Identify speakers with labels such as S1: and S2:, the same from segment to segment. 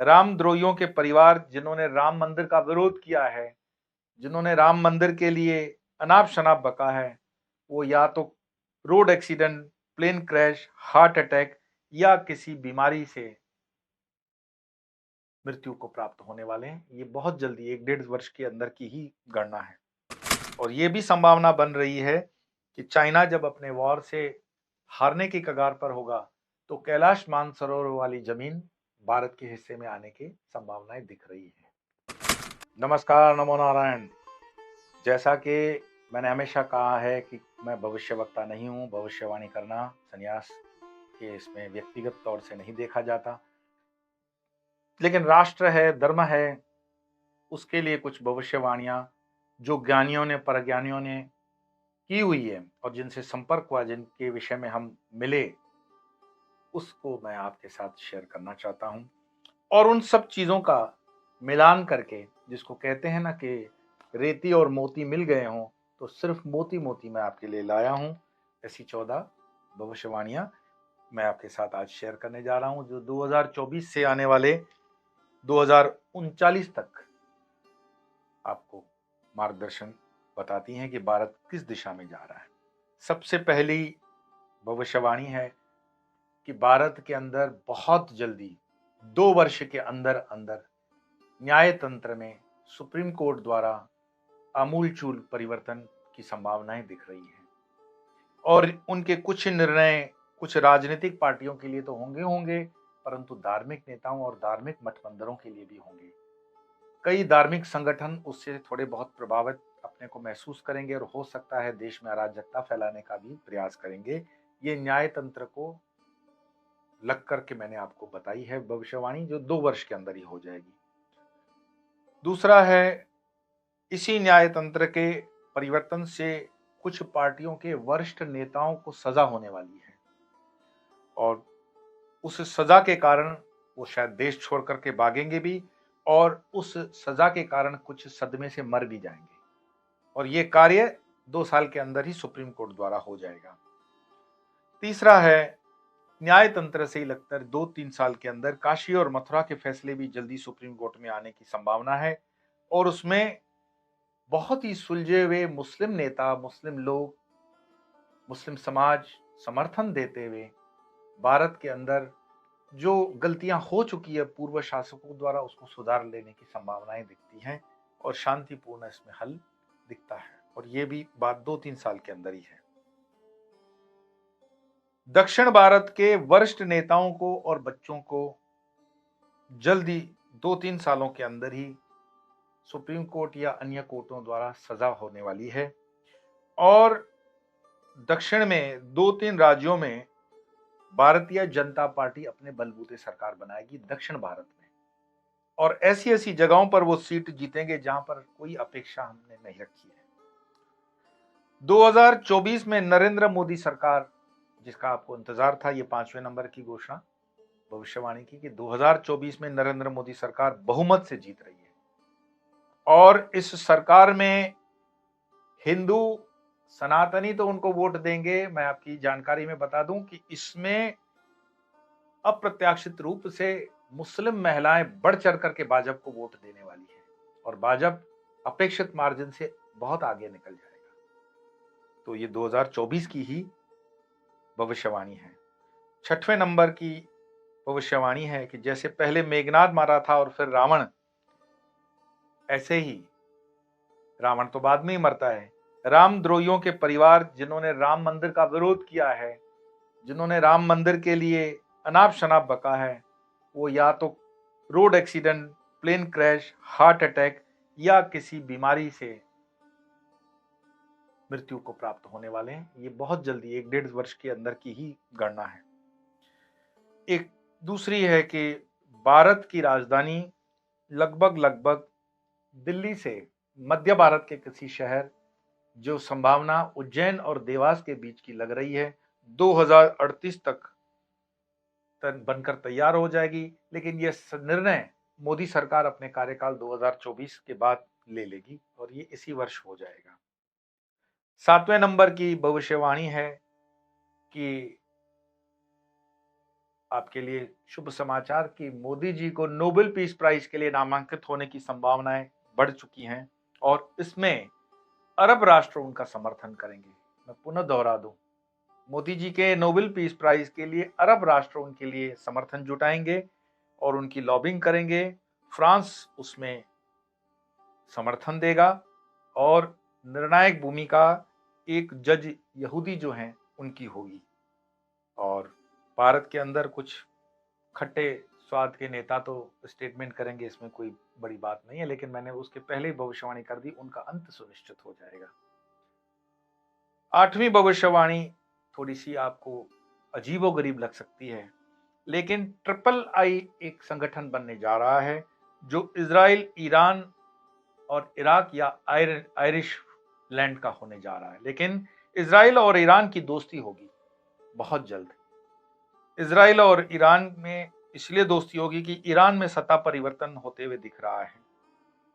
S1: रामद्रोहियों के परिवार जिन्होंने राम मंदिर का विरोध किया है, जिन्होंने राम मंदिर के लिए अनाप शनाप बका है, वो या तो road accident, plane crash, heart attack या किसी बीमारी से मृत्यु को प्राप्त होने वाले हैं। ये बहुत जल्दी 1-1.5 वर्ष के अंदर की ही गणना है। और ये भी संभावना बन रही है कि चाइना जब अपने वॉर से हारने की कगार पर होगा तो कैलाश मानसरोवर वाली जमीन भारत के हिस्से में आने की संभावनाएं दिख रही है। नमस्कार, नमो नारायण। जैसा कि मैंने हमेशा कहा है कि मैं भविष्यवक्ता नहीं हूँ। भविष्यवाणी करना संन्यास के इसमें व्यक्तिगत तौर से नहीं देखा जाता, लेकिन राष्ट्र है, धर्म है, उसके लिए कुछ भविष्यवाणियां जो ज्ञानियों ने, परज्ञानियों ने की हुई है और जिनसे संपर्क हुआ, जिनके विषय में हम मिले, उसको मैं आपके साथ शेयर करना चाहता हूं। और उन सब चीजों का मिलान करके, जिसको कहते हैं ना कि रेती और मोती मिल गए हों, तो सिर्फ मोती मोती मैं आपके लिए लाया हूं। ऐसी 14 भविष्यवाणियां मैं आपके साथ आज शेयर करने जा रहा हूं, जो 2024 से आने वाले 2039 तक आपको मार्गदर्शन बताती हैं कि भारत किस दिशा में जा रहा है। सबसे पहली भविष्यवाणी है कि भारत के अंदर बहुत जल्दी 2 वर्ष के अंदर अंदर न्याय तंत्र में सुप्रीम कोर्ट द्वारा आमूलचूल परिवर्तन की संभावनाएं दिख रही हैं। और उनके कुछ निर्णय कुछ राजनीतिक पार्टियों के लिए तो होंगे, परंतु धार्मिक नेताओं और धार्मिक मठ मंदिरों के लिए भी होंगे। कई धार्मिक संगठन उससे थोड़े बहुत प्रभावित अपने को महसूस करेंगे और हो सकता है देश में अराजकता फैलाने का भी प्रयास करेंगे। ये न्याय तंत्र को लग करके मैंने आपको बताई है भविष्यवाणी, जो 2 वर्ष के अंदर ही हो जाएगी। दूसरा है, इसी न्याय तंत्र के परिवर्तन से कुछ पार्टियों के वरिष्ठ नेताओं को सजा होने वाली है और उस सजा के कारण वो शायद देश छोड़ करके भागेंगे भी, और उस सजा के कारण कुछ सदमे से मर भी जाएंगे। और ये कार्य 2 साल के अंदर ही सुप्रीम कोर्ट द्वारा हो जाएगा। तीसरा है, न्याय तंत्र से ही लगता है 2-3 साल के अंदर काशी और मथुरा के फैसले भी जल्दी सुप्रीम कोर्ट में आने की संभावना है। और उसमें बहुत ही सुलझे हुए मुस्लिम नेता, मुस्लिम लोग, मुस्लिम समाज समर्थन देते हुए भारत के अंदर जो गलतियां हो चुकी है पूर्व शासकों द्वारा, उसको सुधार लेने की संभावनाएं दिखती हैं और शांतिपूर्ण इसमें हल दिखता है। और ये भी बात 2-3 साल के अंदर ही है। दक्षिण भारत के वरिष्ठ नेताओं को और बच्चों को जल्दी 2-3 सालों के अंदर ही सुप्रीम कोर्ट या अन्य कोर्टों द्वारा सजा होने वाली है। और दक्षिण में 2-3 राज्यों में भारतीय जनता पार्टी अपने बलबूते सरकार बनाएगी दक्षिण भारत में, और ऐसी ऐसी जगहों पर वो सीट जीतेंगे जहां पर कोई अपेक्षा हमने नहीं रखी है। 2024 में नरेंद्र मोदी सरकार, जिसका आपको इंतजार था, ये 5वें नंबर की घोषणा भविष्यवाणी की कि 2024 में नरेंद्र मोदी सरकार बहुमत से जीत रही है। और इस सरकार में हिंदू सनातनी तो उनको वोट देंगे। मैं आपकी जानकारी में बता दूं कि इसमें अप्रत्याशित रूप से मुस्लिम महिलाएं बढ़ चढ़ करके भाजपा को वोट देने वाली है और भाजपा अपेक्षित मार्जिन से बहुत आगे निकल जाएगा। तो ये 2024 की ही भविष्यवाणी है। 6वें नंबर की भविष्यवाणी है कि जैसे पहले मेघनाद मारा था और फिर रावण, ऐसे ही रावण तो बाद में ही मरता है। रामद्रोहियों के परिवार जिन्होंने राम मंदिर का विरोध किया है, जिन्होंने राम मंदिर के लिए अनाप शनाप बका है, वो या तो road accident, plane crash, heart attack या किसी बीमारी से मृत्यु को प्राप्त होने वाले हैं। ये बहुत जल्दी 1-1.5 वर्ष के अंदर की ही गणना है। एक दूसरी है कि भारत की राजधानी लगभग दिल्ली से मध्य भारत के किसी शहर, जो संभावना उज्जैन और देवास के बीच की लग रही है, 2038 तक बनकर तैयार हो जाएगी। लेकिन यह निर्णय मोदी सरकार अपने कार्यकाल 2024 के बाद ले लेगी और ये इसी वर्ष हो जाएगा। 7वें नंबर की भविष्यवाणी है कि आपके लिए शुभ समाचार कि मोदी जी को नोबेल पीस प्राइज के लिए नामांकित होने की संभावनाएं बढ़ चुकी हैं और इसमें अरब राष्ट्र उनका समर्थन करेंगे। मैं पुनः दोहरा दूं, मोदी जी के नोबेल पीस प्राइज के लिए अरब राष्ट्र उनके लिए समर्थन जुटाएंगे और उनकी लॉबिंग करेंगे। फ्रांस उसमें समर्थन देगा और निर्णायक भूमिका एक जज यहूदी जो हैं उनकी होगी। और भारत के अंदर कुछ खट्टे स्वाद के नेता तो स्टेटमेंट करेंगे, इसमें कोई बड़ी बात नहीं है, लेकिन मैंने उसके पहले ही भविष्यवाणी कर दी, उनका अंत सुनिश्चित हो जाएगा। आठवीं भविष्यवाणी थोड़ी सी आपको अजीबोगरीब लग सकती है, लेकिन ट्रिपल आई एक संगठन बनने जा रहा है जो इजराइल, ईरान और इराक या आयरिश लैंड का होने जा रहा है। लेकिन इजराइल और ईरान की दोस्ती होगी बहुत जल्द। इजराइल और ईरान में इसलिए दोस्ती होगी कि ईरान में सत्ता परिवर्तन होते हुए दिख रहा है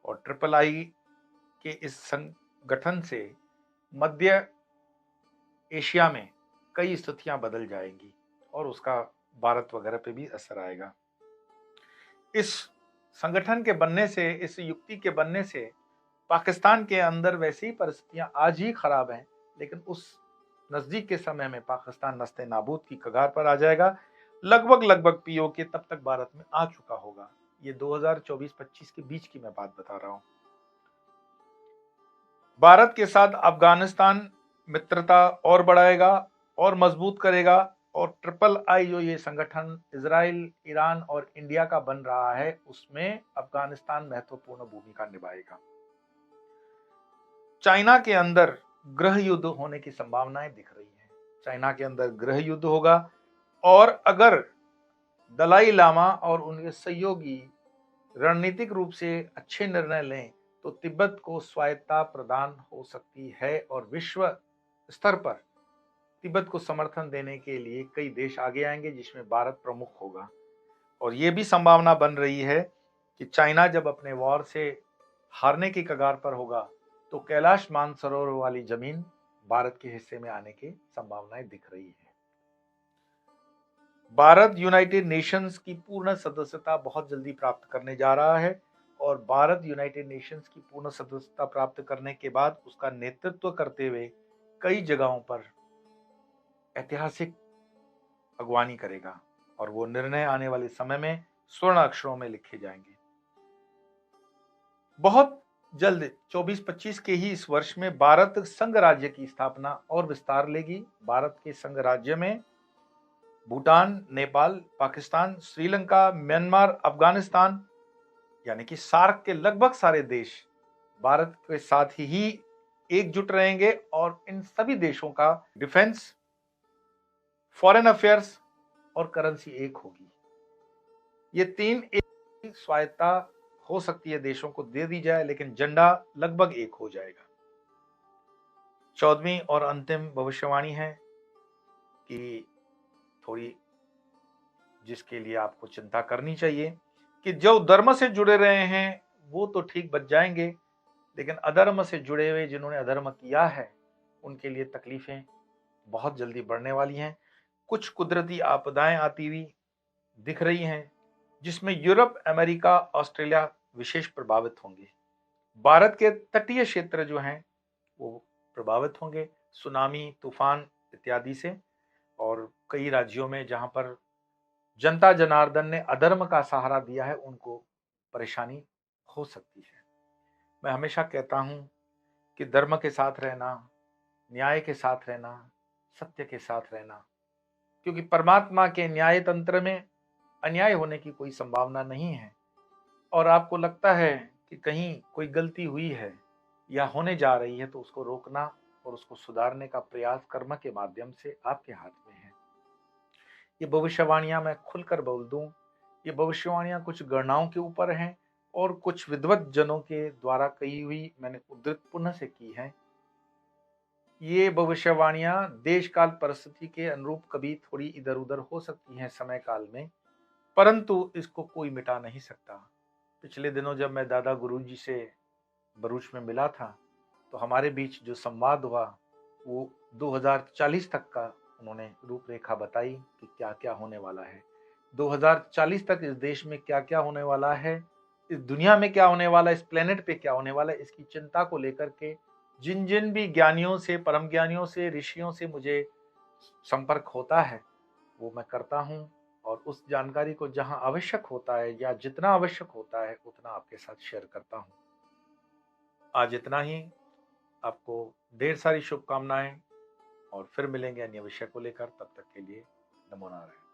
S1: और ट्रिपल आई के इस संगठन से मध्य एशिया में कई स्थितियां बदल जाएंगी और उसका भारत वगैरह पे भी असर आएगा। इस संगठन के बनने से, इस युक्ति के बनने से पाकिस्तान के अंदर वैसी ही परिस्थितियां आज ही खराब हैं, लेकिन उस नजदीक के समय में पाकिस्तान नस्ते नाबूद की कगार पर आ जाएगा। लगभग पीओके तब तक भारत में आ चुका होगा। ये 2024-25 के बीच की मैं बात बता रहा हूं। भारत के साथ अफगानिस्तान मित्रता और बढ़ाएगा और मजबूत करेगा और ट्रिपल आई जो ये संगठन इजराइल, ईरान और इंडिया का बन रहा है, उसमें अफगानिस्तान महत्वपूर्ण भूमिका निभाएगा। चाइना के अंदर गृह युद्ध होने की संभावनाएं दिख रही हैं। चाइना के अंदर गृह युद्ध होगा और अगर दलाई लामा और उनके सहयोगी रणनीतिक रूप से अच्छे निर्णय लें तो तिब्बत को स्वायत्तता प्रदान हो सकती है और विश्व स्तर पर तिब्बत को समर्थन देने के लिए कई देश आगे आएंगे, जिसमें भारत प्रमुख होगा। और ये भी संभावना बन रही है कि चाइना जब अपने वॉर से हारने की कगार पर होगा तो कैलाश मानसरोवर वाली जमीन भारत के हिस्से में आने की संभावनाएं दिख रही है। भारत यूनाइटेड नेशंस की पूर्ण सदस्यता बहुत जल्दी प्राप्त करने जा रहा है और भारत यूनाइटेड नेशंस की पूर्ण सदस्यता प्राप्त करने के बाद उसका नेतृत्व करते हुए कई जगहों पर ऐतिहासिक अगवानी करेगा और वो निर्णय आने वाले समय में स्वर्ण अक्षरों में लिखे जाएंगे। बहुत जल्द 24-25 के ही इस वर्ष में भारत संघ राज्य की स्थापना और विस्तार लेगी। भारत के संघ राज्य में भूटान, नेपाल, पाकिस्तान, श्रीलंका, म्यांमार, अफगानिस्तान यानी कि सार्क के लगभग सारे देश भारत के साथ ही एकजुट रहेंगे और इन सभी देशों का डिफेंस, फॉरेन अफेयर्स और करेंसी एक होगी। ये तीन एक स्वायत्ता हो सकती है, देशों को दे दी जाए, लेकिन झंडा लगभग एक हो जाएगा। 14वीं और अंतिम भविष्यवाणी है कि थोड़ी जिसके लिए आपको चिंता करनी चाहिए कि जो धर्म से जुड़े रहे हैं वो तो ठीक बच जाएंगे, लेकिन अधर्म से जुड़े हुए जिन्होंने अधर्म किया है उनके लिए तकलीफें बहुत जल्दी बढ़ने वाली हैं। कुछ कुदरती आपदाएं आती हुई दिख रही हैं जिसमें यूरोप, अमेरिका, ऑस्ट्रेलिया विशेष प्रभावित होंगे। भारत के तटीय क्षेत्र जो हैं वो प्रभावित होंगे सुनामी, तूफान इत्यादि से, और कई राज्यों में जहां पर जनता जनार्दन ने अधर्म का सहारा दिया है उनको परेशानी हो सकती है। मैं हमेशा कहता हूं कि धर्म के साथ रहना, न्याय के साथ रहना, सत्य के साथ रहना, क्योंकि परमात्मा के न्याय तंत्र में अन्याय होने की कोई संभावना नहीं है। और आपको लगता है कि कहीं कोई गलती हुई है या होने जा रही है तो उसको रोकना और उसको सुधारने का प्रयास कर्म के माध्यम से आपके हाथ में है। ये भविष्यवाणियां मैं खुलकर बोल दूं, ये भविष्यवाणियां कुछ गणनाओं के ऊपर हैं और कुछ विद्वत जनों के द्वारा कही हुई मैंने उद्धृत पुनः से की है। ये भविष्यवाणियां देश काल परिस्थिति के अनुरूप कभी थोड़ी इधर उधर हो सकती हैं समय काल में, परंतु इसको कोई मिटा नहीं सकता। पिछले दिनों जब मैं दादा गुरुजी से भरूच में मिला था तो हमारे बीच जो संवाद हुआ वो 2040 तक का उन्होंने रूपरेखा बताई कि क्या क्या होने वाला है। 2040 तक इस देश में क्या क्या होने वाला है, इस दुनिया में क्या होने वाला है, इस प्लेनेट पे क्या होने वाला है, इसकी चिंता को लेकर के जिन जिन भी ज्ञानियों से, परम ज्ञानियों से, ऋषियों से मुझे संपर्क होता है वो मैं करता हूँ, और उस जानकारी को जहां आवश्यक होता है या जितना आवश्यक होता है उतना आपके साथ शेयर करता हूँ। आज इतना ही। आपको ढेर सारी शुभकामनाएं, और फिर मिलेंगे अन्य विषय को लेकर। तब तक के लिए नमो नारायण।